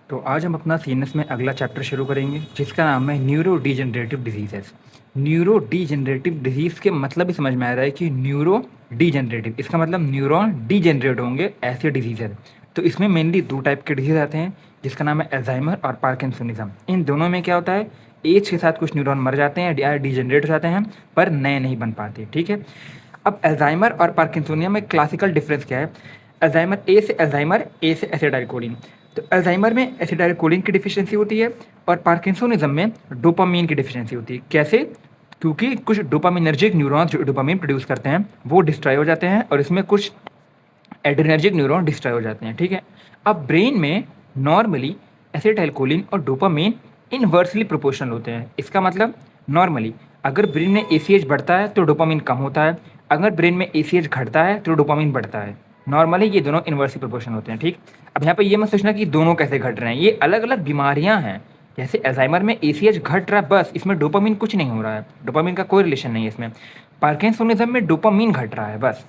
तो आज हम अपना सीएनएस में अगला चैप्टर शुरू करेंगे जिसका नाम है neuro degenerative diseases. Neuro degenerative disease के मतलब ही समझ में आ रहा है कि न्यूरो डीजनरेटिव, इसका मतलब न्यूरॉन डीजनरेट होंगे, ऐसे डिजीज़ है। तो इसमें मेनली दो टाइप के डिजीज़ आते हैं जिसका नाम है अल्जाइमर और पार्किंसनिज्म। इन दोनों में क्या होता है, एज के साथ कुछ न्यूरॉन मर जाते हैं या डीजनरेट हो जाते हैं पर नए नहीं बन पाते। ठीक है। अब अल्जाइमर और पार्किंसोनिया में क्लासिकल डिफरेंस क्या है। अल्जाइमर ए से अल्जाइमर, ए से एसिटाइलकोलिन। तो अल्जाइमर में एसिटाइलकोलिन की डिफिशियंसी होती है और पार्किंसोनिज्म में डोपामीन की डिफिशियंसी होती है। कैसे? क्योंकि कुछ डोपामिनर्जिक न्यूरॉन्स जो डोपामीन प्रोड्यूस करते हैं वो डिस्ट्रॉय हो जाते हैं और इसमें कुछ एड्रेनर्जिक न्यूरॉन डिस्ट्रॉय हो जाते हैं। ठीक है। अब ब्रेन में नॉर्मली एसिटाइलकोलिन और डोपामीन इनवर्सली प्रोपोर्शनल होते हैं। इसका मतलब नॉर्मली अगर ब्रेन में एसीएच बढ़ता है तो डोपामीन कम होता है, अगर ब्रेन में एसीएच घटता है तो डोपामीन बढ़ता है। नॉर्मली ये दोनों इनवर्सली प्रोपोर्शनल होते हैं। ठीक। अब यहाँ पे ये मत सोचना कि दोनों कैसे घट रहे हैं, ये अलग अलग बीमारियां हैं। जैसे अल्जाइमर में एसीएच घट रहा है बस, इसमें डोपामीन कुछ नहीं हो रहा है, डोपामीन का कोई रिलेशन नहीं है इसमें। पार्किंसोनिज्म में डोपामीन घट रहा है बस।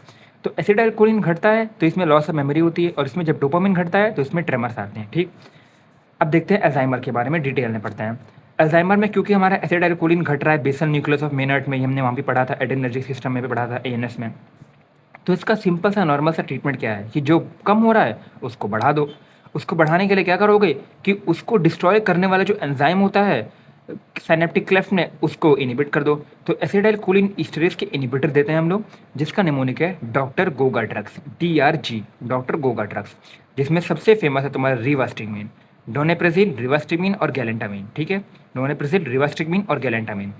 तो एसिटाइलकोलिन घटता है तो इसमें लॉस ऑफ मेमोरी होती है और इसमें जब डोपामिन घटता है तो इसमें ट्रेमर्स आते हैं। ठीक। अब देखते हैं अल्जाइमर के बारे में डिटेल में पढ़ते हैं। अल्जाइमर में क्योंकि हमारा एसिटाइलकोलिन घट रहा है बेसल न्यूक्लियस ऑफ मेनर्ट में, हमने वहाँ भी पढ़ा था, एड्रेनर्जिक सिस्टम में भी पढ़ा था, एएनएस में। तो इसका सिंपल सा नॉर्मल सा ट्रीटमेंट क्या है कि जो कम हो रहा है उसको बढ़ा दो। उसको बढ़ाने के लिए क्या करोगे कि उसको डिस्ट्रॉय करने वाला जो एंजाइम होता है साइनेप्टिक क्लेफ्ट ने, उसको इनिबिट कर दो। तो एसिटाइलकोलिन ईस्टरेज के इनिबिटर देते हैं हम लोग, जिसका निमोनिक है doctor Goga drugs, DRG, doctor Goga drugs. जिसमें सबसे फेमस है तुम्हारा रिवास्टिगमिन, डोनेप्रेजिल, रिवास्टिगमिन और गैलेंटामिन। ठीक है। डोनेप्रेजिल, रिवास्टिगमिन और गैलेंटामिन।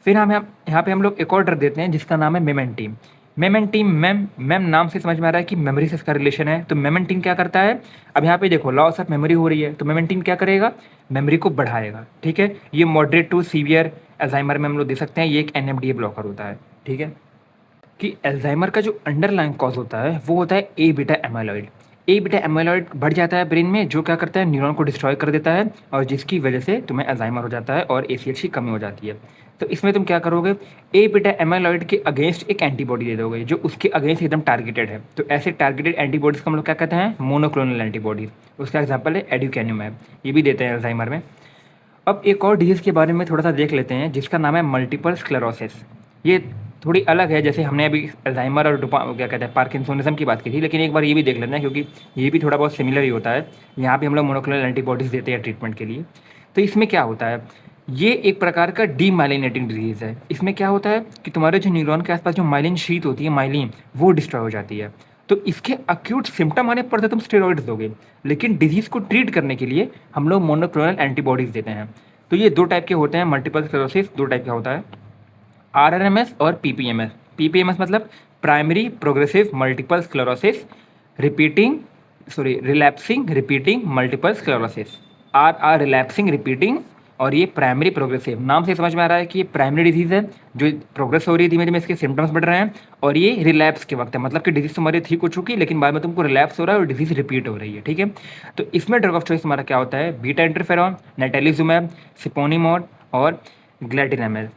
फिर हम यहाँ पे हम लोग एक और ड्रग देते हैं जिसका नाम है मेमेंटीन। मेमेंटीन, मैम नाम से समझ में आ रहा है कि मेमोरी से इसका रिलेशन है। तो मेमेंटीन क्या करता है, अब यहाँ पे देखो लॉस ऑफ मेमोरी हो रही है तो मेमेंटीन क्या करेगा, मेमोरी को बढ़ाएगा। ठीक है। ये मॉडरेट टू सीवियर अल्जाइमर में हम लोग दे सकते हैं, ये एक NMDA ब्लॉकर होता है। ठीक है। कि अल्जाइमर का जो अंडरलाइन कॉज होता है वो होता है ए बीटा एमाइलॉइड। ए बीटा एमाइलॉइड बढ़ जाता है ब्रेन में, जो क्या करता है न्यूरॉन को डिस्ट्रॉय कर देता है और जिसकी वजह से तुम्हें अल्जाइमर हो जाता है और ACH की कमी हो जाती है। तो इसमें तुम क्या करोगे, ए बीटा एमाइलॉइड के अगेंस्ट एक एंटीबॉडी दे दोगे जो उसके अगेंस्ट एकदम टारगेटेड है। तो ऐसे टारगेटेड एंटीबॉडीज को हम लोग क्या कहते हैं, मोनोक्लोनल एंटीबॉडीज। उसका एग्जाम्पल है एड्यूकैन्युमैब, ये भी देते हैं अल्जाइमर में। अब एक और डिजीज़ के बारे में थोड़ा सा देख लेते हैं जिसका नाम है मल्टीपल स्क्लेरोसिस। ये थोड़ी अलग है, जैसे हमने अभी अल्जाइमर और क्या कहते हैं पार्किंसोनिज्म की बात की थी, लेकिन एक बार ये भी देख लेते हैं क्योंकि ये भी थोड़ा बहुत सिमिलर ही होता है। यहाँ भी हम लोग मोनोक्लोनल एंटीबॉडीज़ देते हैं ट्रीटमेंट के लिए। तो इसमें क्या होता है, ये एक प्रकार का डीमाइलिनेटिंग डिजीज़ है। इसमें क्या होता है कि तुम्हारे जो न्यूरॉन के आसपास जो माइलिन शीट होती है, माइलिन, वो डिस्ट्रॉय हो जाती है। तो इसके अक्यूट सिम्टम आने पर तो तुम स्टेरॉइड्स दोगे, लेकिन डिजीज़ को ट्रीट करने के लिए हम लोग मोनोक्लोनल एंटीबॉडीज़ देते हैं। तो ये दो टाइप के होते हैं, मल्टीपल स्क्लेरोसिस दो टाइप का होता है, RRMS और PPMS। PPMS मतलब primary progressive multiple sclerosis relapsing repeating multiple sclerosis. RR relapsing repeating और ये प्राइमरी प्रोग्रेसिव। नाम से समझ में आ रहा है कि ये प्राइमरी डिजीज़ है जो प्रोग्रेस हो रही है, धीमे धीमे इसके सिम्टम्स बढ़ रहे हैं, और ये रिलैप्स के वक्त है, मतलब कि डिजीज़ तुम्हारी ठीक हो चुकी है लेकिन बाद में तुमको रिलैप्स हो रहा है और डिजीज़ रिपीट हो रही है। ठीक है। तो इसमें ड्रग ऑफ चॉइस तुम्हारा क्या होता है, बीटा इंटरफेरॉन, नेटेलिजुमैब, सिपोनिमॉड और ग्लैटिनमेब।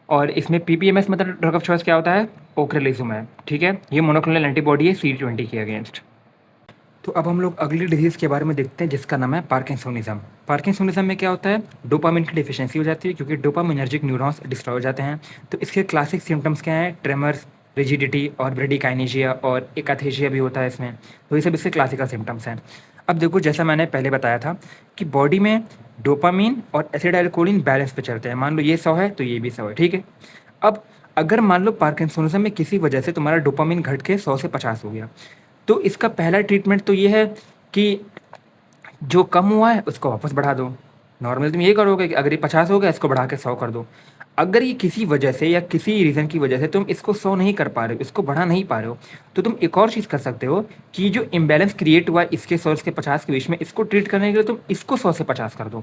और इसमें PPMS मतलब ड्रग ऑफ चॉइस क्या होता है, ओक्रेलिजुमैब। ठीक है। ये मोनोक्लोनल एंटीबॉडी है CD20 के अगेंस्ट। तो अब हम लोग अगली डिजीज़ के बारे में देखते हैं जिसका नाम है पार्किंसोनिज्म। पार्किंसोनिज्म में क्या होता है, डोपामिन की डिफिशियंसी हो जाती है क्योंकि डोपामिनर्जिक न्यूरॉन्स डिस्ट्रॉय हो जाते हैं। तो इसके क्लासिक सिम्टम्स क्या हैं, ट्रेमर्स, रिजिडिटी और ब्रेडिकाइनेजिया और एकाथेशिया भी होता है इसमें। तो ये सब इसके क्लासिकल सिम्टम्स हैं। अब देखो जैसा मैंने पहले बताया था कि बॉडी में डोपामिन और एसिटाइलकोलिन बैलेंस पे चलते हैं। मान लो ये 100 है तो ये भी 100 है। ठीक है। अब अगर मान लो पार्किंसोनिज्म में किसी वजह से तुम्हारा डोपामिन घट के 100 से 50 हो गया, तो इसका पहला ट्रीटमेंट तो ये है कि जो कम हुआ है उसको वापस बढ़ा दो। नॉर्मली तुम ये करोगे कि अगर ये 50 हो गया इसको बढ़ा के 100 कर दो। अगर ये किसी वजह से या किसी रीज़न की वजह से तुम इसको 100 नहीं कर पा रहे हो, इसको बढ़ा नहीं पा रहे हो, तो तुम एक और चीज़ कर सकते हो कि जो इम्बैलेंस क्रिएट हुआ है इसके 100 के 50 के बीच में, इसको ट्रीट करने के लिए तुम इसको 100 से 50 कर दो।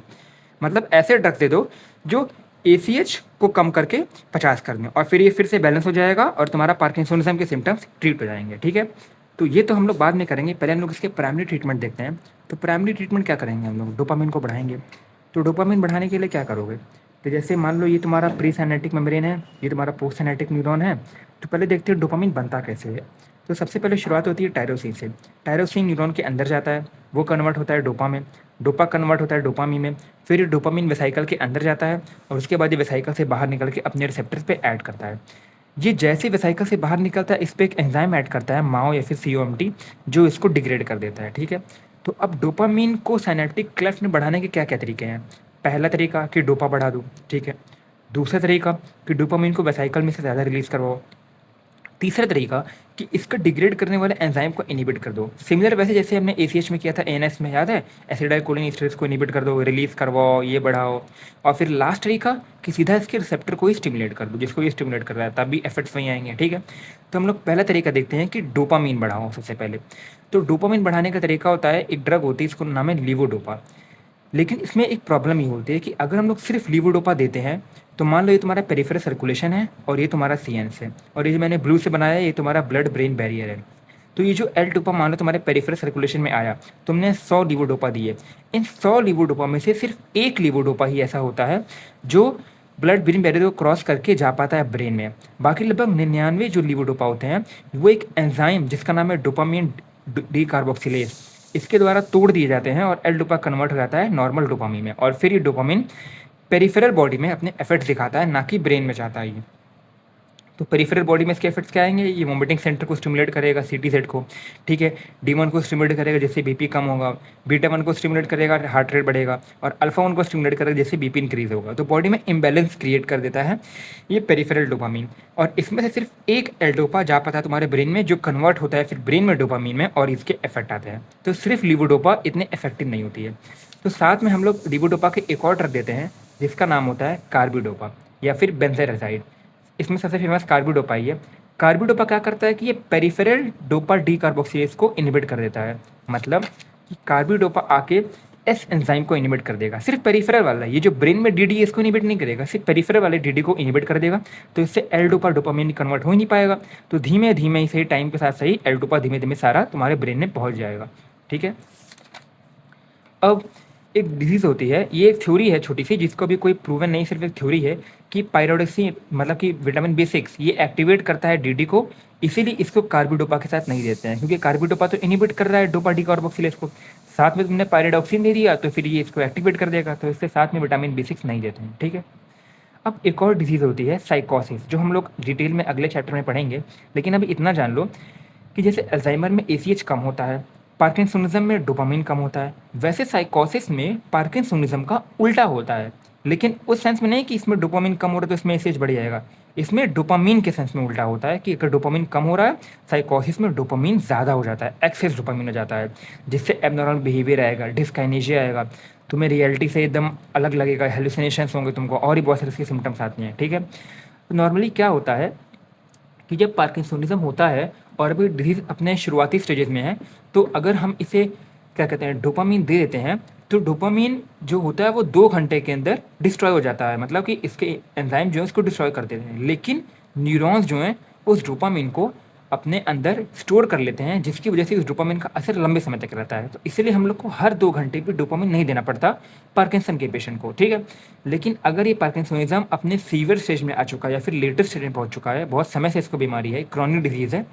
मतलब ऐसे ड्रग्स दे दो जो ACH को कम करके 50 कर दें, और फिर ये फिर से बैलेंस हो जाएगा और तुम्हारा पार्किंसोनिज्म के सिम्टम्स ट्रीट हो जाएंगे। ठीक है। तो ये तो हम लोग बाद में करेंगे, पहले हम लोग इसके प्राइमरी ट्रीटमेंट देखते हैं। तो प्राइमरी ट्रीटमेंट क्या करेंगे, हम लोग डोपामिन को बढ़ाएंगे। तो डोपामिन बढ़ाने के लिए क्या करोगे, तो जैसे मान लो ये तुम्हारा प्री साइनेटिक मेम्ब्रेन है, ये तुम्हारा पोस्ट साइनेटिक न्यूरॉन है। तो पहले देखते हैं डोपामिन बनता कैसे है। तो सबसे पहले शुरुआत होती है टायरोसिन से। टायरोसिन न्यूरॉन के अंदर जाता है, वो कन्वर्ट होता है डोपा में। डोपा कन्वर्ट होता है डोपामीन में, फिर ये डोपामीन वेसाइकल के अंदर जाता है और उसके बाद ये वेसाइकल से बाहर निकल के अपने रिसेप्टर्स पे ऐड करता है। ये जैसे वेसाइकल से बाहर निकलता है इस पे एक एंजाइम ऐड करता है माओ या फिर COMT, जो इसको डिग्रेड कर देता है। ठीक है, तो अब डोपामीन को साइनेप्टिक क्लेफ्ट में बढ़ाने के क्या क्या तरीके हैं। पहला तरीका कि डोपा बढ़ा दो, ठीक है। दूसरा तरीका कि डोपामीन को वेसाइकल में से ज़्यादा रिलीज करवाओ। तीसरा तरीका कि इसका डिग्रेड करने वाले एंजाइम को इनिबिट कर दो, सिमिलर वैसे जैसे हमने ACH में किया था ANS में, याद है, एसिडाइलकोलिन एस्टरेज को इनिबिट कर दो, रिलीज करवाओ, ये बढ़ाओ। और फिर लास्ट तरीका कि सीधा इसके रिसेप्टर को ही स्टिमुलेट कर दो, जिसको ये स्टिमुलेट कर रहा है, तभी एफेक्ट्स वहीं आएंगे। ठीक है, तो हम लोग पहला तरीका देखते हैं कि डोपामीन बढ़ाओ। सबसे पहले तो डोपामीन बढ़ाने का तरीका होता है, एक ड्रग होती है, इसको नाम है लीवोडोपा। लेकिन इसमें एक प्रॉब्लम ये होती है कि अगर हम लोग सिर्फ लीवोडोपा देते हैं तो मान लो ये तुम्हारा पेरिफेरल सर्कुलेशन है और ये तुम्हारा CNS है, और ये जो मैंने ब्लू से बनाया है ये तुम्हारा ब्लड ब्रेन बैरियर है। तो ये जो L-डोपा मान लो तुम्हारे पेरिफेरल सर्कुलेशन में आया, तुमने 100 लीवोडोपा दिए, इन 100 लीवोडोपा में से सिर्फ एक लीवोडोपा ही ऐसा होता है जो ब्लड ब्रेन बैरियर को क्रॉस करके जा पाता है ब्रेन में। बाकी लगभग 99 जो लीवोडोपा होते हैं वो एक एंजाइम जिसका नाम है डोपामीन डी कार्बोक्सिलेज, इसके द्वारा तोड़ दिए जाते हैं और L-डोपा कन्वर्ट हो जाता है नॉर्मल डोपामीन में, और फिर ये डोपामीन पेरिफेरल बॉडी में अपने एफेक्ट्स दिखाता है, ना कि ब्रेन में जाता है ये। तो पेरिफेरल बॉडी में इसके एफेक्ट्स क्या आएंगे, ये वोमिटिंग सेंटर को स्टिमुलेट करेगा, CTZ को, ठीक है, D1 को स्टिमुलेट करेगा जिससे BP कम होगा, β1 को स्टिमुलेट करेगा हार्ट रेट बढ़ेगा, और α1 को स्टिमुलेट करेगा जिससे BP इंक्रीज होगा। तो बॉडी में इम्बैलेंस क्रिएट कर देता है ये पेरिफेरल डोपामीन, और इसमें से सिर्फ एक L-डोपा जा पाता है तुम्हारे ब्रेन में, जो कन्वर्ट होता है फिर ब्रेन में डोपामीन में, और इसके इफेक्ट आते हैं। तो सिर्फ लीवोडोपा इतने इफेक्टिव नहीं होती है। तो साथ में हम लोग लीवोडोपा के एक और ड्रग देते हैं जिसका नाम होता है कार्बिडोपा या फिर बेंजेराजाइड। इसमें सबसे फेमस कार्बिडोपा ही है। कार्बिडोपा क्या करता है कि ये पेरिफेरल डोपा डी कार्बोक्सिलेज को इनिबिट कर देता है, मतलब कि कार्बिडोपा आके एस एंजाइम को इनिबिट कर देगा, सिर्फ पेरिफेरल वाला, ये जो ब्रेन में DD इसको इनिबिट नहीं करेगा, सिर्फ पेरिफेरल वाले DD को इनिबिट कर देगा। तो इससे L-डोपा डोपामीन कन्वर्ट हो ही नहीं पाएगा, तो धीमे धीमे ही सही टाइम के साथ सही L-डोपा धीमे धीमे सारा तुम्हारे ब्रेन में पहुंच जाएगा। ठीक है, अब एक डिजीज़ होती है, ये एक थ्योरी है छोटी सी जिसको भी कोई प्रूवन नहीं, सिर्फ एक थ्योरी है कि पायरोडक्सी मतलब कि विटामिन B6 ये एक्टिवेट करता है DD को, इसीलिए इसको कार्बिडोपा के साथ नहीं देते हैं, क्योंकि कार्बिडोपा तो इनिबिट कर रहा है डोपा डी कार्बोक्सिलेज को, साथ में तुमने पायरोडॉक्सिन दे दिया तो फिर ये इसको एक्टिवेट कर देगा, तो इसके साथ में विटामिन B6 नहीं देते हैं। ठीक है, अब एक और डिजीज़ होती है साइकोसिस, जो हम लोग डिटेल में अगले चैप्टर में पढ़ेंगे, लेकिन अभी इतना जान लो कि जैसे अल्जाइमर में ACH कम होता है, पार्किंसोनिज्म में डोपामीन कम होता है, वैसे साइकोसिस में पार्किंसोनिज्म का उल्टा होता है, लेकिन उस सेंस में नहीं कि इसमें डोपामीन कम हो रहा है तो इसमें ACH बढ़ जाएगा, इसमें डोपामीन के सेंस में उल्टा होता है कि अगर डोपामीन कम हो रहा है साइकोसिस में डोपामीन ज़्यादा हो जाता है, एक्सेस डोपामीन हो जाता है, जिससे एबनॉर्मल बिहेवियर आएगा, डिस्काइनेशिया आएगा, तुम्हें रियलिटी से एकदम अलग लगेगा, हेलुसिनेशंस होंगे तुमको, और ही बहुत सारे इसके सिम्टम्स आते हैं। ठीक है, तो नॉर्मली क्या होता है कि जब पार्किंसोनिज्म होता है और अभी डिजीज़ अपने शुरुआती स्टेजेस में है, तो अगर हम इसे क्या कहते हैं डोपामीन दे देते हैं, तो डोपामीन जो होता है वो 2 घंटे के अंदर डिस्ट्रॉय हो जाता है, मतलब कि इसके एंजाइम जो है उसको डिस्ट्रॉय कर देते हैं, लेकिन न्यूरॉन्स जो हैं उस डोपामीन को अपने अंदर स्टोर कर लेते हैं, जिसकी वजह से उस डोपामीन का असर लंबे समय तक रहता है। तो इसलिए हम लोग को हर 2 घंटे पे डोपामीन नहीं देना पड़ता पार्किंसन के पेशेंट को। ठीक है, लेकिन अगर ये पार्किंसोनिज्म अपने सीवियर स्टेज में आ चुका है या फिर लेटेस्ट स्टेज में पहुंच चुका है, बहुत समय से इसको बीमारी है, क्रॉनिक डिजीज़ है,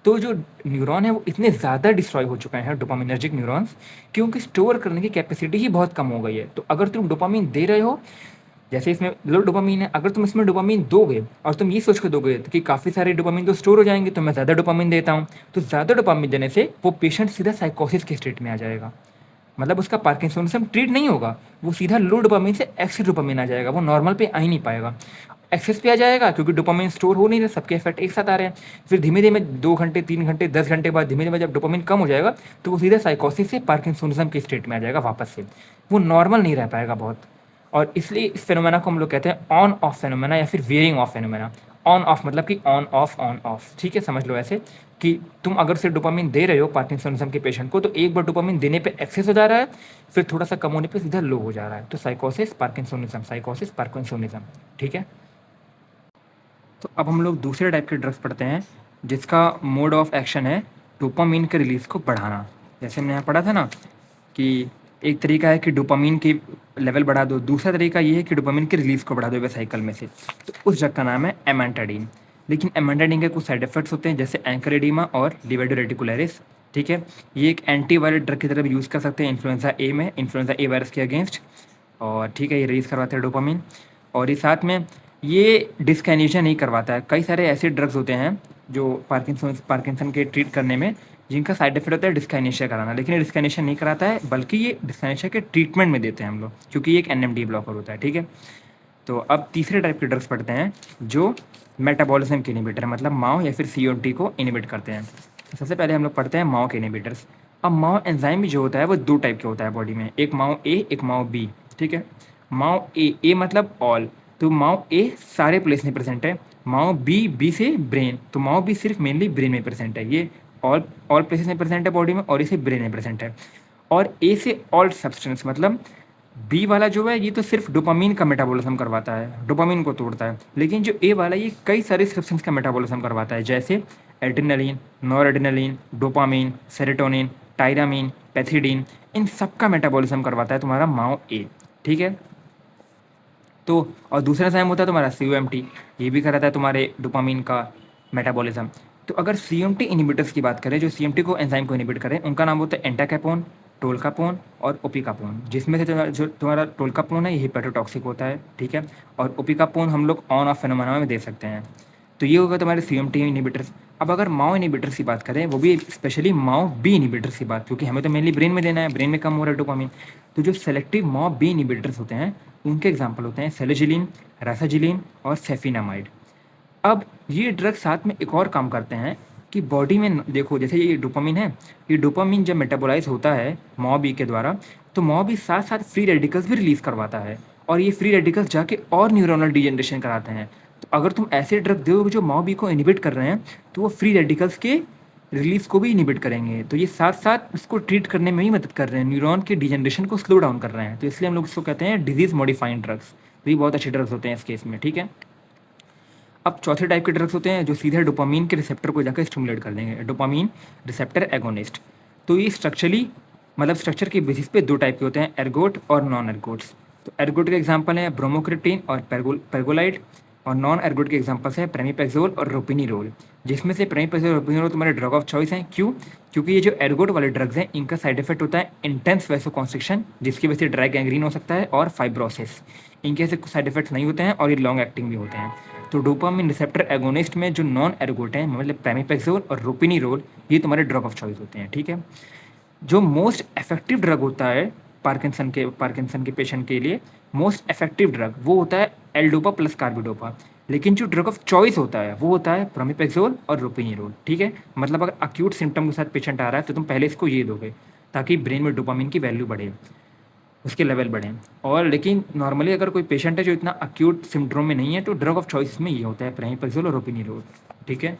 तो जो न्यूरॉन है वो इतने ज़्यादा डिस्ट्रॉय हो चुके हैं डोपामिनर्जिक न्यूरॉन्स, क्योंकि स्टोर करने की कैपेसिटी ही बहुत कम हो गई है। तो अगर तुम डोपामीन दे रहे हो, जैसे इसमें लो डोपामीन है, अगर तुम इसमें डोपामीन दोगे और तुम ये सोच कर दोगे कि काफ़ी सारे डोपामीन तो स्टोर हो जाएंगे तो मैं ज़्यादा डोपामीन देता हूँ, तो ज़्यादा डोपामीन देने से वो पेशेंट सीधा साइकोसिस के स्टेट में आ जाएगा, मतलब उसका पार्किंसोनिज्म ट्रीट नहीं होगा, वो सीधा लो डोपामीन से एक्सेस डोपामीन आ जाएगा, वो नॉर्मल पे आ ही नहीं पाएगा, एक्सेस पे आ जाएगा क्योंकि डोपामीन स्टोर हो नहीं रहा, सबके इफेक्ट एक साथ आ रहे हैं। फिर धीमे धीमे 2 घंटे 3 घंटे 10 घंटे बाद धीमे धीमे जब डोपामीन कम हो जाएगा तो वो सीधा साइकोसिस से पार्किंसोनिज्म के स्टेट में आ जाएगा वापस से, वो नॉर्मल नहीं रह पाएगा बहुत। और इसलिए इस फेनोमेना को हम लोग कहते हैं ऑन ऑफ फेनोमेना या फिर wearing of phenomena. On off मतलब कि ऑन ऑफ, ठीक है, समझ लो ऐसे कि तुम अगर से डोपामीन दे रहे हो पार्किंसोनिज्म के पेशेंट को, तो एक बार डोपामीन देने पे एक्सेस हो जा रहा है, फिर थोड़ा सा कम होने पे सीधा लो हो जा रहा है, तो साइकोसिस पार्किंसोनिज्म। ठीक है, तो अब हम लोग दूसरे टाइप के ड्रग्स पढ़ते हैं जिसका मोड ऑफ एक्शन है डोपामीन के रिलीज को बढ़ाना। जैसे हमने यहाँ पढ़ा था ना कि एक तरीका है कि डोपामीन की लेवल बढ़ा दो, दूसरा तरीका ये है कि डोपामीन के रिलीज को बढ़ा दो वेसाइकल में से। तो उस ड्रग का नाम है एमेंटाडीन। लेकिन एमेंटाडीन के कुछ साइड इफेक्ट्स होते हैं जैसे एंकर एडिमा और लिवेडो रेटिकुलरिस, ठीक है। ये एक एंटीवायरल ड्रग की तरह यूज़ कर सकते हैं इन्फ्लुएंजा ए में, इन्फ्लुएंजा ए वायरस के अगेंस्ट। और ठीक है, ये रिलीज़ करवाते हैं डोपामिन। और ये साथ में ये डिस्काइनेशिया नहीं करवाता है। कई सारे ऐसे ड्रग्स होते हैं जो पार्किंसन के ट्रीट करने में जिनका साइड इफेक्ट होता है डिस्काइनेशिया कराना, लेकिन ये डिस्काइनेशिया नहीं कराता है, बल्कि ये डिस्काइनेशिया के ट्रीटमेंट में देते हैं हम लोग, क्योंकि ये एक एनएमडी ब्लॉकर होता है। ठीक है। तो अब तीसरे टाइप के ड्रग्स पढ़ते हैं जो मेटाबॉलिज्म के इनिबिटर, मतलब माओ या फिर सीओटी को इनिबिट करते हैं। तो सबसे पहले हम लोग पढ़ते हैं माओ के इनिबिटर्स। अब माओ एंजाइम भी जो होता है वो दो टाइप के होता है बॉडी में, एक माओ ए, एक माओ बी। ठीक है। माओ ए मतलब ऑल, तो माओ ए सारे प्लेस में प्रेजेंट है। माओ बी, बी से ब्रेन, तो माओ बी सिर्फ मेनली ब्रेन में प्रेजेंट है। ये ऑल ऑल प्लेसेस में प्रेजेंट है बॉडी में, और इसे ब्रेन में प्रेजेंट है। और ए से ऑल सब्सटेंस, मतलब बी वाला जो है ये तो सिर्फ डोपामीन का मेटाबॉलिज्म करवाता है, डोपामीन को तोड़ता है। लेकिन जो ए वाला ये कई सारे सब्सटेंस का मेटाबॉलिज्म करवाता है, जैसे adrenaline, नॉरएड्रेनलिन, dopamine, serotonin, tyramine, pethidine, इन सब का मेटाबॉलिज्म करवाता है तुम्हारा माओ ए। ठीक है। तो और दूसरा एंजाइम होता है तुम्हारा COMT, ये भी कराता है तुम्हारे डोपामीन का मेटाबॉलिज्म। तो अगर COMT इनिबिटर्स की बात करें, जो COMT को एंजाइम को इनिबिट करें, उनका नाम होता है एंटाकैपोन, टोल्कापोन और ओपिकापोन। जिसमें से जो तुम्हारा टोल्कापोन है ये हिपैटोटॉक्सिक होता है। ठीक है। और ओपिकापोन हम लोग ऑन ऑफ फेनोमेना में दे सकते हैं। तो ये होगा तुम्हारे COMT इनिबिटर्स। अब अगर माओ इनिबिटर्स की बात करें, वो भी स्पेशली माओ बी इनिबिटर्स की बात, क्योंकि हमें तो मेनली ब्रेन में देना है, ब्रेन में कम हो रहा है डोपामिन। तो जो सेलेक्टिव माओ बी इनिबिटर्स होते हैं उनके एग्जाम्पल होते हैं सेलेजिलिन, रासाजिलिन और सेफिनामाइड। अब ये ड्रग साथ में एक और काम करते हैं कि बॉडी में देखो, जैसे ये डोपामिन है, ये डोपामिन जब मेटाबोलाइज होता है माओ बी के द्वारा, तो माओ बी साथ साथ फ्री रेडिकल्स भी रिलीज करवाता है, और ये फ्री रेडिकल्स जाके और न्यूरोनल डिजेनरेशन कराते हैं। तो अगर तुम ऐसे ड्रग दो जो माओ बी को इनिबिट कर रहे हैं, तो वो फ्री रेडिकल्स के रिलीज को भी इनिबिट करेंगे। तो ये साथ साथ उसको ट्रीट करने में ही मदद कर रहे हैं, न्यूरॉन के डिजेनरेशन को स्लो डाउन कर रहे हैं। तो इसलिए हम लोग इसको कहते हैं डिजीज मॉडिफाइंग ड्रग्स। तो ये बहुत अच्छे ड्रग्स होते हैं इस केस में। ठीक है। अब चौथे टाइप के ड्रग्स होते हैं जो सीधे डोपामीन के रिसेप्टर को जाकर स्टिमुलेट कर देंगे, डोपामीन रिसेप्टर एगोनिस्ट। तो ये स्ट्रक्चरली, मतलब स्ट्रक्चर के बेसिस पे दो टाइप के होते हैं, एर्गोट और नॉन एर्गोट्स। तो एर्गोट के एग्जांपल हैं ब्रोमोक्रिप्टिन और पेर्गोलाइड, और नॉन एर्गोट के एग्जांपल्स हैं प्रेमिपेक्सोल और रोपिनिरोल। जिसमें से प्रेमिपेक्सोल और रोपिनिरोल तुम्हारे ड्रग ऑफ चॉइस हैं। क्यों? क्योंकि ये जो एर्गोट वाले ड्रग्स हैं इनका साइड इफेक्ट होता है इंटेंस वैसोकॉन्स्ट्रिक्शन, जिसकी वजह से ड्राई गैंग्रीन हो सकता है, और फाइब्रोसिस। इनके ऐसे साइड इफेक्ट्स नहीं होते हैं, और ये लॉन्ग एक्टिंग भी होते हैं। तो डोपामिन रिसेप्टर एगोनिस्ट में जो नॉन एर्गोट हैं, मतलब प्रेमिपेक्सोल और रोपिनिरोल, ये तुम्हारे ड्रग ऑफ चॉइस होते हैं। ठीक है। जो मोस्ट इफेक्टिव ड्रग होता है पार्किंसन के पेशेंट के लिए, मोस्ट इफेक्टिव ड्रग वो होता है एल्डोपा प्लस कार्बिडोपा। लेकिन जो ड्रग ऑफ चॉइस होता है वो होता है प्रोमिपेक्सोल और रोपिनिरोल। ठीक है। मतलब अगर अक्यूट सिम्टम के साथ पेशेंट आ रहा है तो तुम पहले इसको ये दोगे, ताकि ब्रेन में डोपामिन की वैल्यू बढ़े, उसके लेवल बढ़े। और लेकिन नॉर्मली अगर कोई पेशेंट है जो इतना अक्यूट सिम्ड्रोम में नहीं है, तो ड्रग ऑफ चॉइस में ये होता है प्रेमिपेक्सोल और रोपिनिरोल। ठीक है।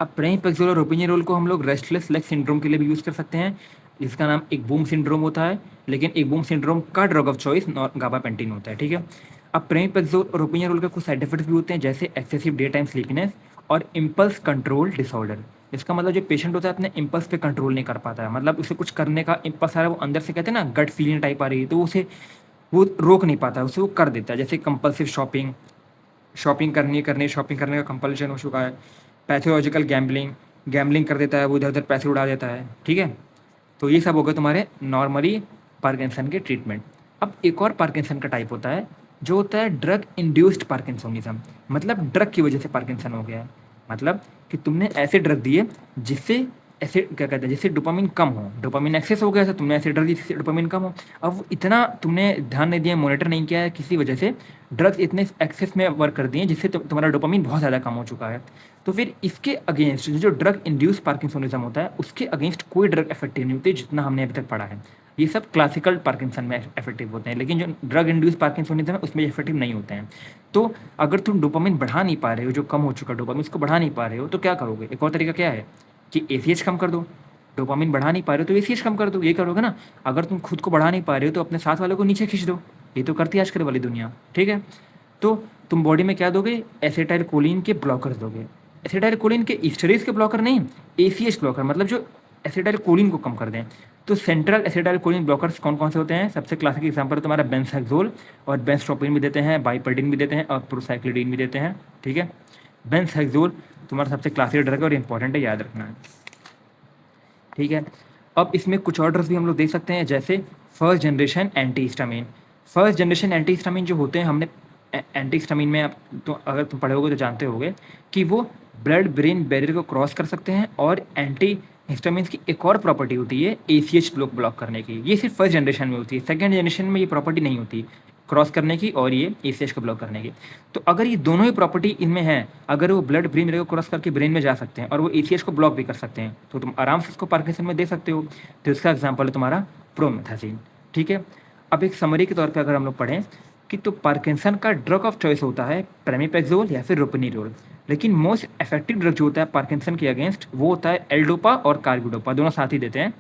अब प्रेमिपेक्सोल और रोपिनिरोल को हम लोग रेस्टलेस लेग सिंड्रोम के लिए भी यूज़ कर सकते हैं, जिसका नाम एक बूम सिंड्रोम होता है। लेकिन एक बूम सिंड्रोम का ड्रग ऑफ चॉइस गाबापेंटिन होता है। ठीक है। अब प्रेमिपेक्सोल और रोपिनिरोल के कुछ साइड इफेक्ट्स भी होते हैं, जैसे एक्सेसिव डे टाइम स्लीपनेस और इम्पल्स कंट्रोल डिसऑर्डर। इसका मतलब जो पेशेंट होता है अपने इम्पल्स पे कंट्रोल नहीं कर पाता है, मतलब उसे कुछ करने का इम्पल्स आ रहा है, वो अंदर से कहते हैं ना गट फीलिंग टाइप आ रही है, तो उसे वो रोक नहीं पाता है, उसे वो कर देता है। जैसे कंपल्सिव शॉपिंग, शॉपिंग करने का कंपल्शन हो चुका है। पैथोलॉजिकल गैम्बलिंग, गैम्बलिंग कर देता है, वो इधर उधर पैसे उड़ा देता है। ठीक है। तो ये सब हो गए तुम्हारे नॉर्मली पार्किंसन के ट्रीटमेंट। अब एक और पार्किंसन का टाइप होता है जो होता है ड्रग इंड्यूस्ड पार्किंसोनिज्म, मतलब ड्रग की वजह से पार्किंसन हो गया है। मतलब कि तुमने ऐसे ड्रग दिए जिससे ऐसे क्या कहते हैं, जिससे डोपामिन कम हो, डोपामिन एक्सेस हो गया था, तुमने ऐसे ड्रग दी जिससे डोपामिन कम हो। अब इतना तुमने ध्यान नहीं दिया, मॉनिटर नहीं किया है, किसी वजह से ड्रग्स इतने एक्सेस में वर्क कर दिए जिससे तुम्हारा डोपामिन बहुत ज़्यादा कम हो चुका है। तो फिर इसके अगेंस्ट जो ड्रग इंड्यूस पार्किंसोनिज्म होता है, उसके अगेंस्ट कोई ड्रग इफेक्टिव नहीं होती, जितना हमने अभी तक पढ़ा है। ये सब क्लासिकल पार्किंसन में इफेक्टिव होते हैं, लेकिन जो ड्रग इंड्यूस पार्किंसोनिज्म है उसमें इफेक्टिव नहीं होते हैं। तो अगर तुम डोपामिन बढ़ा नहीं पा रहे हो, जो कम हो चुका डोपामिन उसको बढ़ा नहीं पा रहे हो, तो क्या करोगे? एक और तरीका क्या है कि ACH कम कर दो। डोपामिन बढ़ा नहीं पा रहे हो तो ACH कम कर दो, ये करोगे ना। अगर तुम खुद को बढ़ा नहीं पा रहे हो तो अपने साथ वालों को नीचे खींच दो, ये तो करती है आजकल वाली दुनिया। ठीक है। तो तुम बॉडी में क्या दोगे? एसिटाइल कोलिन के ब्लॉकर्स दोगे। एसिटाइल कोलिन के ईस्टरेज के ब्लॉकर नहीं, ACH ब्लॉकर, मतलब जो एसिटाइल कोलिन को कम कर दें। तो सेंट्रल एसिटाइल कोलिन ब्लॉकर्स कौन कौन से होते हैं? सबसे क्लासिक एग्जांपल तुम्हारा बेंजहेक्सोल, और बेंजट्रोपिन भी देते हैं, बाइपर्डिन भी देते हैं, और प्रोसाइक्लिडिन भी देते हैं। ठीक है। बेंजहेक्सोल तुम्हारा सबसे क्लासिक ड्रग है और इंपॉर्टेंट है, याद रखना है। ठीक है। अब इसमें कुछ और ड्रग्स भी हम लोग देख सकते हैं, जैसे first generation antihistamine. First generation antihistamine जो होते हैं, हमने एंटीहिस्टामिन में तो अगर तुम पढ़े होगे तो जानते होगे कि वो ब्लड ब्रेन बैरियर को क्रॉस कर सकते हैं, और एंटीहिस्टामिन की एक और प्रॉपर्टी होती है ACH ब्लॉक करने की। ये सिर्फ फर्स्ट जनरेशन में होती है, सेकेंड जनरेशन में ये प्रॉपर्टी नहीं होती क्रॉस करने की और ये ACH को ब्लॉक करने की। तो अगर ये दोनों ही प्रॉपर्टी इनमें है, अगर वो ब्लड ब्रेन बैरियर को क्रॉस करके ब्रेन में जा सकते हैं और वो ACH को ब्लॉक भी कर सकते हैं, तो तुम आराम से इसको पार्किंसन में दे सकते हो। तो इसका एग्जाम्पल है तुम्हारा प्रोमेथाजिन। ठीक है। अब एक समरी के तौर पर अगर हम लोग पढ़ें कि तो पार्किंसन का ड्रग ऑफ चॉइस होता है प्रेमिपेक्सोल या फिर रोपिनिरोल, लेकिन मोस्ट इफेक्टिव ड्रग जो होता है पार्किंसन के अगेंस्ट वो होता है एल-डोपा और कार्बिडोपा, दोनों साथ ही देते हैं।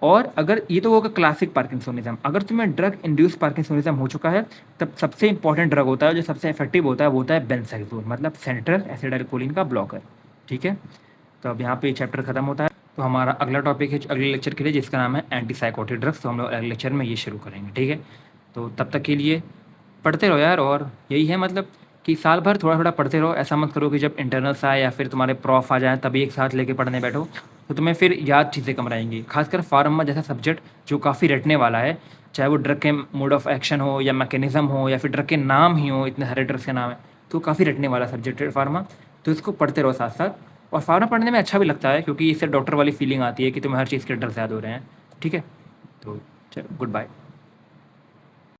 और अगर ये तो होगा क्लासिक पार्किंसोनिज्म, अगर तुम्हें ड्रग इंड्यूस पार्किंसोनिज्म हो चुका है, तब सबसे इंपॉर्टेंट ड्रग होता है जो सबसे इफेक्टिव होता है वो होता है बेंसेक्सोल, मतलब सेंट्रल एसिटाइलकोलिन का ब्लॉकर। ठीक है। तो अब यहाँ पे चैप्टर खत्म होता है। तो हमारा अगला टॉपिक है अगले लेक्चर के लिए, जिसका नाम है एंटीसाइकोटिक ड्रग्स। तो हम लोग अगले लेक्चर में ये शुरू करेंगे। ठीक है। तो तब तक के लिए पढ़ते रहो यार, और यही है मतलब कि साल भर थोड़ा थोड़ा पढ़ते रहो। ऐसा मत करो कि जब इंटरनल्स आए या फिर तुम्हारे प्रॉफ आ जाए तभी एक साथ लेके पढ़ने बैठो, तो तुम्हें फिर याद चीज़ें कम रहेंगी। खासकर फार्मा जैसा सब्जेक्ट जो काफ़ी रटने वाला है, चाहे वो ड्रग के मोड ऑफ एक्शन हो या मैकेनिज्म हो या फिर ड्रग के नाम ही हो, इतने सारे ड्रग्स के नाम है, तो काफ़ी रटने वाला सब्जेक्ट है फार्मा। तो इसको पढ़ते रहो साथ साथ, और फार्मा पढ़ने में अच्छा भी लगता है क्योंकि इससे डॉक्टर वाली फीलिंग आती है कि तुम्हें हर चीज़ के ड्रग्स याद हो रहे हैं। ठीक है। तो चलो, गुड बाय।